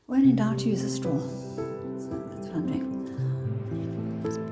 When in doubt, use a straw. So that's what I'm doing. That's better.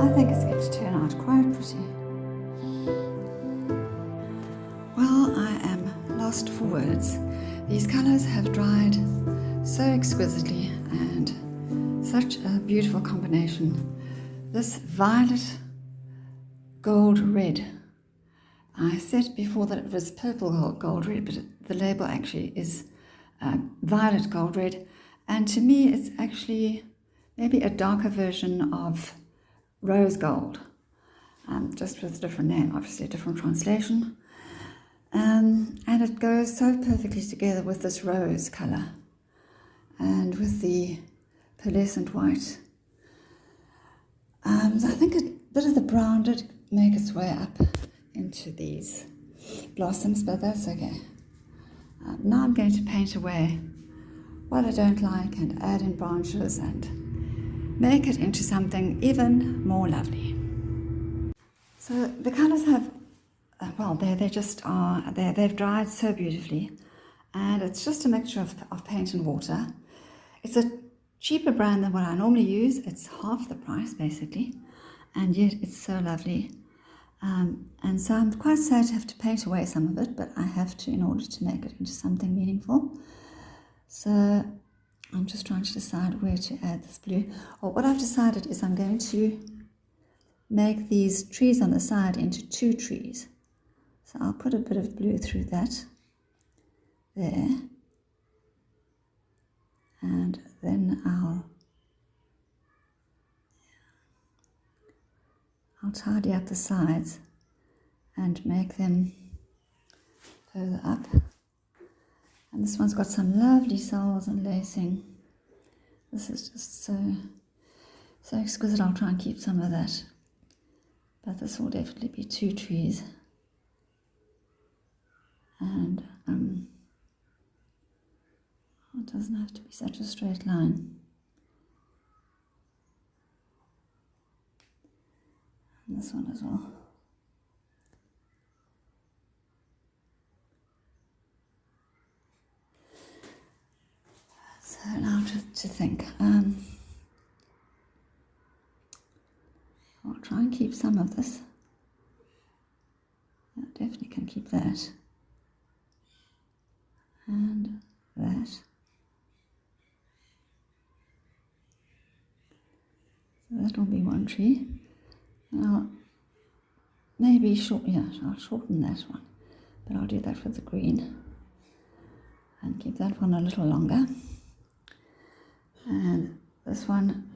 I think it's going to turn out quite pretty. Well, I am lost for words. These colours have dried so exquisitely and such a beautiful combination. This violet gold red. I said before that it was purple gold red, but the label actually is violet gold red. And to me, it's actually maybe a darker version of rose gold, just with a different name, obviously a different translation. And it goes so perfectly together with this rose colour and with the pearlescent white. So I think a bit of the brown did make its way up into these blossoms, but that's okay. Now I'm going to paint away what I don't like and add in branches and make it into something even more lovely. So the colours have, well, they just are, they've dried so beautifully, and it's just a mixture of paint and water. It's a cheaper brand than what I normally use. It's half the price basically, and yet it's so lovely. And so I'm quite sad to have to paint away some of it, but I have to in order to make it into something meaningful. So I'm just trying to decide where to add this blue. Or what I've decided is I'm going to make these trees on the side into two trees. So I'll put a bit of blue through that there, and then I'll tidy up the sides and make them further up. And this one's got some lovely soles and lacing. This is just so exquisite. I'll try and keep some of that, but this will definitely be two trees. And it doesn't have to be such a straight line. And this one as well. So now to think. I'll try and keep some of this. I definitely can keep that. And that. So that will be one tree. Now, maybe I'll shorten that one, but I'll do that with the green and keep that one a little longer. And this one,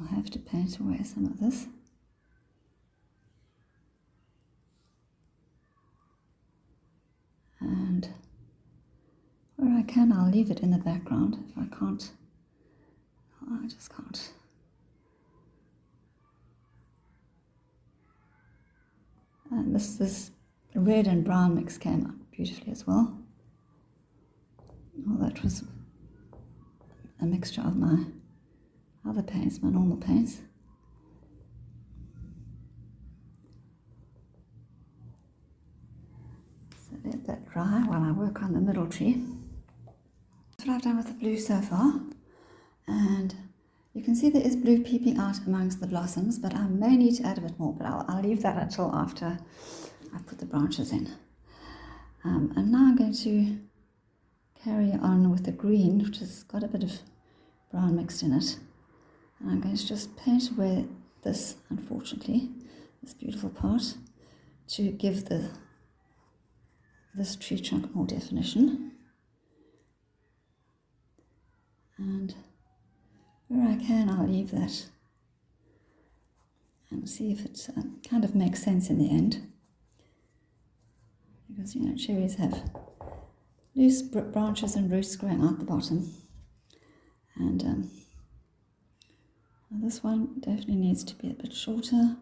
I'll have to paint away some of this. And where I can, I'll leave it in the background. If I can't, I just can't. And this red and brown mix came out beautifully as well. Well, that was a mixture of my other paints, my normal paints. So let that dry while I work on the middle tree. That's what I've done with the blue so far. And you can see there is blue peeping out amongst the blossoms, but I may need to add a bit more, but I'll leave that until after I put the branches in. And now I'm going to carry on with the green, which has got a bit of brown mixed in it. And I'm going to just paint away this, unfortunately, this beautiful part, to give this tree trunk more definition. And where I can, I'll leave that and see if it kind of makes sense in the end. Because, you know, cherries have loose branches and roots growing out the bottom. And this one definitely needs to be a bit shorter.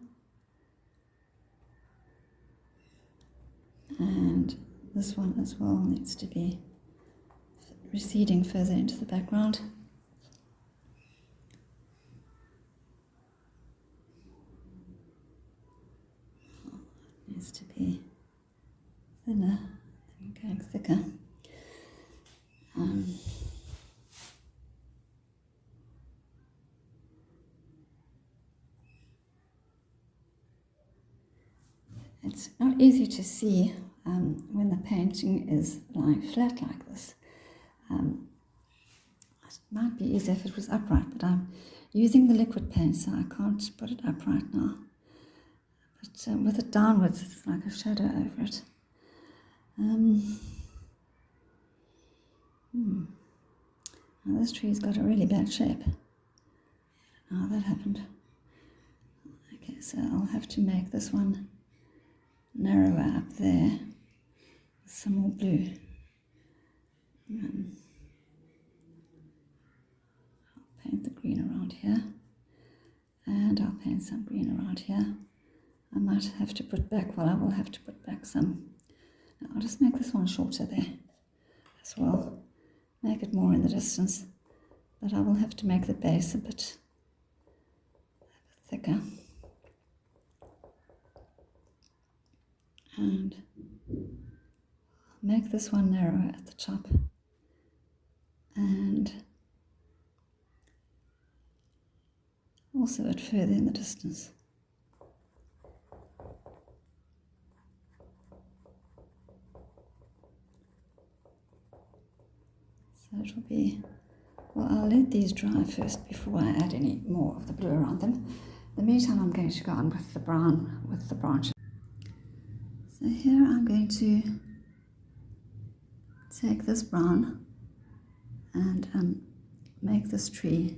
And this one as well needs to be receding further into the background. Needs to be thinner and going thicker. It's not easy to see when the painting is lying flat like this. It might be easier if it was upright, but I'm using the liquid paint, so I can't put it upright now. But with it downwards, it's like a shadow over it. Now this tree's got a really bad shape. How that happened. Okay, so I'll have to make this one narrower up there with some more blue. I'll paint the green around here, and I'll paint some green around here. I might have to put back, well, I will have to put back some. Now, I'll just make this one shorter there as well. Make it more in the distance, but I will have to make the base a bit thicker. And make this one narrower at the top. And also a bit further in the distance. So it will be, well, I'll let these dry first before I add any more of the blue around them. In the meantime, I'm going to go on with the brown, with the branches. So here I'm going to take this brown and make this tree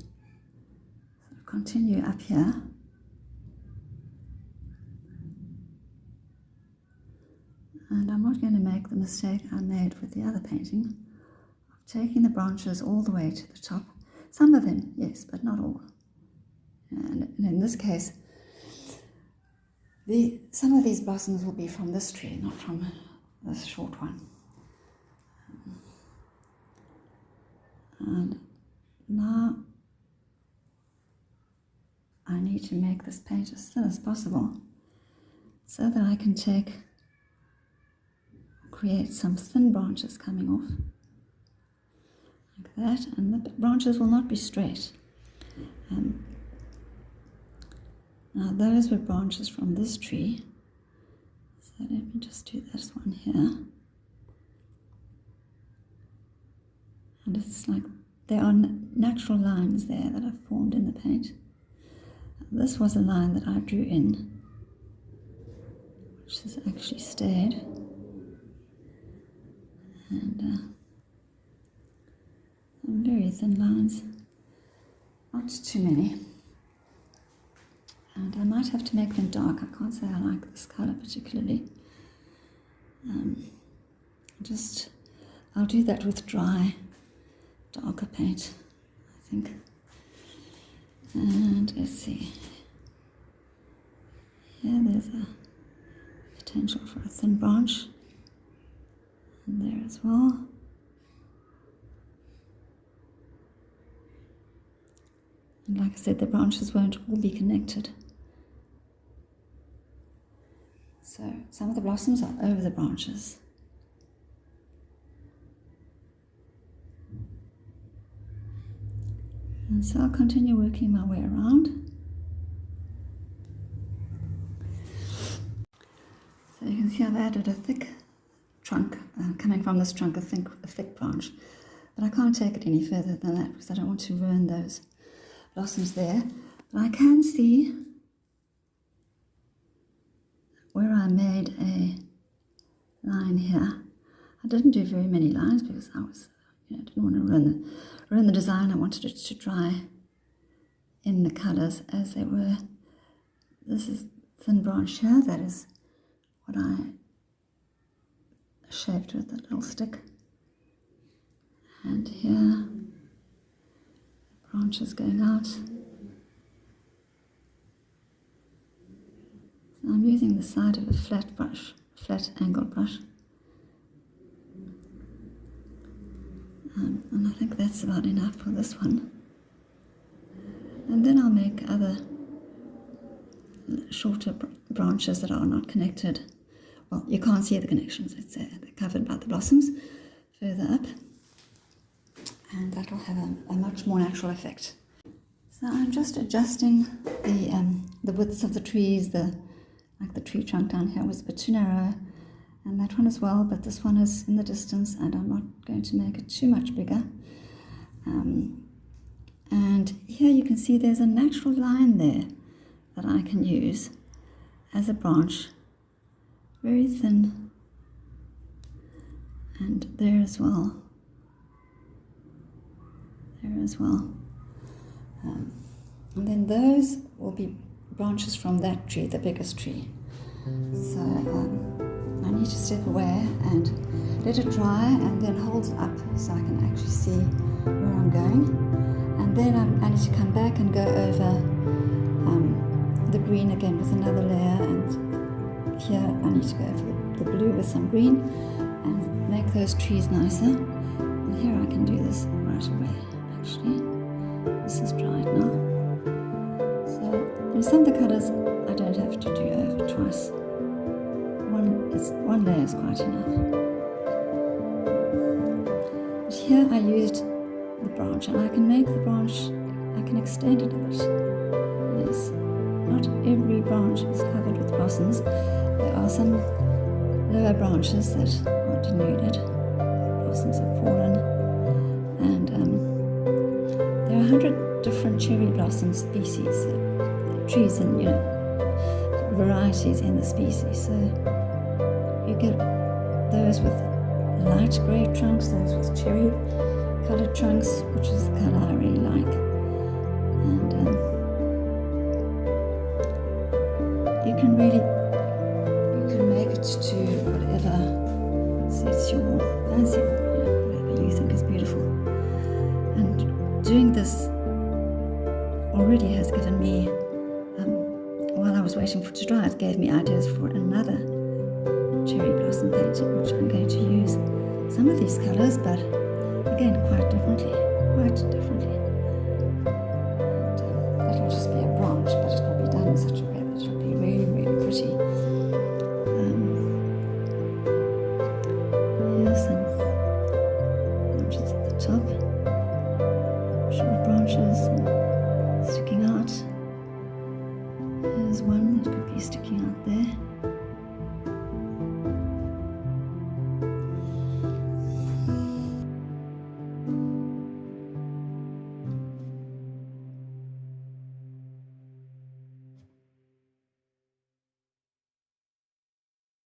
sort of continue up here. And I'm not going to make the mistake I made with the other painting, taking the branches all the way to the top. Some of them, yes, but not all. And in this case, some of these blossoms will be from this tree, not from this short one. And now I need to make this paint as thin as possible so that I can create some thin branches coming off. Like that, and the branches will not be straight. Now those were branches from this tree, so let me just do this one here. And it's like there are natural lines there that I've formed in the paint. This was a line that I drew in, which has actually stayed. And some very thin lines, not too many. And I might have to make them dark. I can't say I like this colour particularly. I'll do that with dry, darker paint, I think. And let's see. Here there's a potential for a thin branch. And there as well. And like I said, the branches won't all be connected. So some of the blossoms are over the branches. And so I'll continue working my way around. So you can see I've added a thick trunk, coming from this trunk, a thick branch. But I can't take it any further than that because I don't want to ruin those blossoms there. But I can see where I made a line here. I didn't do very many lines because I was, didn't want to ruin the design. I wanted it to dry in the colours as they were. This is thin branch here. That is what I shaped with that little stick. And here, branches going out. So I'm using the side of a flat brush, flat angled brush. And I think that's about enough for this one. And then I'll make other shorter branches that are not connected. Well, you can't see the connections, they're covered by the blossoms further up. And that will have a much more natural effect. So I'm just adjusting the widths of the trees. Like the tree trunk down here was a bit too narrow, and that one as well, but this one is in the distance and I'm not going to make it too much bigger. And here you can see there's a natural line there that I can use as a branch, very thin, and there as well. There as well. And then those will be branches from that tree, the biggest tree. So I need to step away and let it dry and then hold it up so I can actually see where I'm going. And then I need to come back and go over the green again with another layer, and here I need to go over the blue with some green and make those trees nicer. And here I can do this right away. Actually, this is dried now. So in some of the colours I don't have to do over twice. One layer is quite enough. But here I used the branch, and I can make the branch, I can extend it a bit. Yes, not every branch is covered with blossoms. There are some lower branches that are denuded. Blossoms have fallen, and there are 100 different cherry blossom species, trees and varieties in the species. So you get those with light grey trunks, those with cherry coloured trunks, which is the colour I really like. And you can make it to whatever suits your fancy, whatever you think is beautiful. And doing this already has given me, while I was waiting for it to dry, it gave me ideas for another cherry blossom painting, which I'm going to use some of these colours, but again quite differently. That'll just be a branch, but it will be done in such a way that it'll be really, really pretty. Here's some branches at the top, short branches and sticking out. Here's one that could be sticking out there.